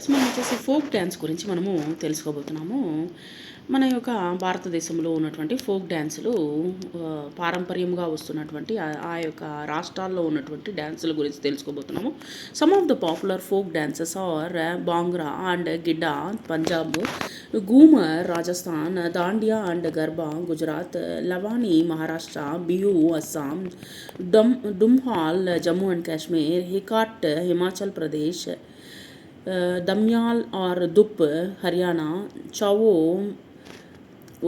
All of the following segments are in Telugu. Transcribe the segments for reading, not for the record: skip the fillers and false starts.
వ్యూవర్స్, మనం వచ్చేసి ఫోక్ డ్యాన్స్ గురించి మనము తెలుసుకోబోతున్నాము. మన యొక్క భారతదేశంలో ఉన్నటువంటి ఫోక్ డ్యాన్సులు పారంపర్యంగా వస్తున్నటువంటి ఆ యొక్క రాష్ట్రాల్లో ఉన్నటువంటి డ్యాన్సుల గురించి తెలుసుకోబోతున్నాము. Some of the popular folk dances are bhangra and giddha Punjab, Ghoomar Rajasthan, Dandiya and Garba Gujarat, Lavani Maharashtra, Bihu Assam, Dumhal Jammu and Kashmir, Hikat Himachal Pradesh, Dhamyal or Dhup Haryana, Chhau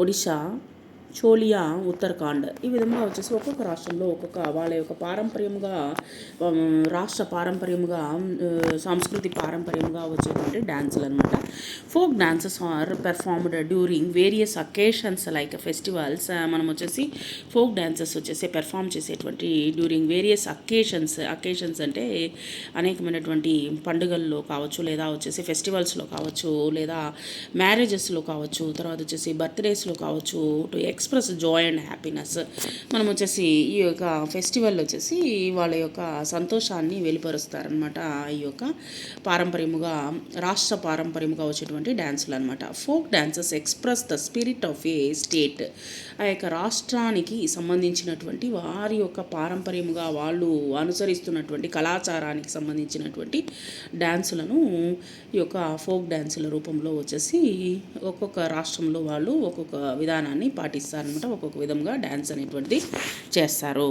Odisha, Choliya Uttarakhand. ఈ విధంగా వచ్చేసి ఒక్కొక్క రాష్ట్రంలో ఒక్కొక్క వాళ్ళ యొక్క పారంపర్యంగా రాష్ట్ర పారంపర్యంగా సంస్కృతి పారంపర్యంగా వచ్చేటువంటి డ్యాన్సులు అనమాట. Folk dances are performed during various occasions like festivals. మనం వచ్చేసి ఫోక్ డాన్సెస్ వచ్చేసి పెర్ఫామ్ చేసేటువంటి డ్యూరింగ్ వేరియస్ అకేషన్స్ అంటే అనేకమైనటువంటి పండుగల్లో కావచ్చు, లేదా వచ్చేసి ఫెస్టివల్స్లో కావచ్చు, లేదా మ్యారేజెస్లో కావచ్చు, తర్వాత వచ్చేసి బర్త్డేస్లో కావచ్చు, to express Joy and happiness. మనం వచ్చేసి ఈ యొక్క ఫెస్టివల్ వచ్చేసి వాళ్ళ యొక్క సంతోషాన్ని వెలుపరుస్తారనమాట. ఈ యొక్క రాష్ట్ర పారంపర్యముగా వచ్చేటువంటి డ్యాన్సులు అనమాట. Folk dances express the spirit of A state. ఆ యొక్క రాష్ట్రానికి సంబంధించినటువంటి వారి యొక్క పారంపర్యముగా వాళ్ళు అనుసరిస్తున్నటువంటి కళాచారానికి సంబంధించినటువంటి డ్యాన్సులను ఈ యొక్క ఫోక్ డ్యాన్సుల రూపంలో వచ్చేసి ఒక్కొక్క రాష్ట్రంలో వాళ్ళు ఒక్కొక్క విధానాన్ని పాటిస్తారనమాట. ఒక్కొక్క విధంగా డ్యాన్స్ అనేటువంటిది చేస్తారు.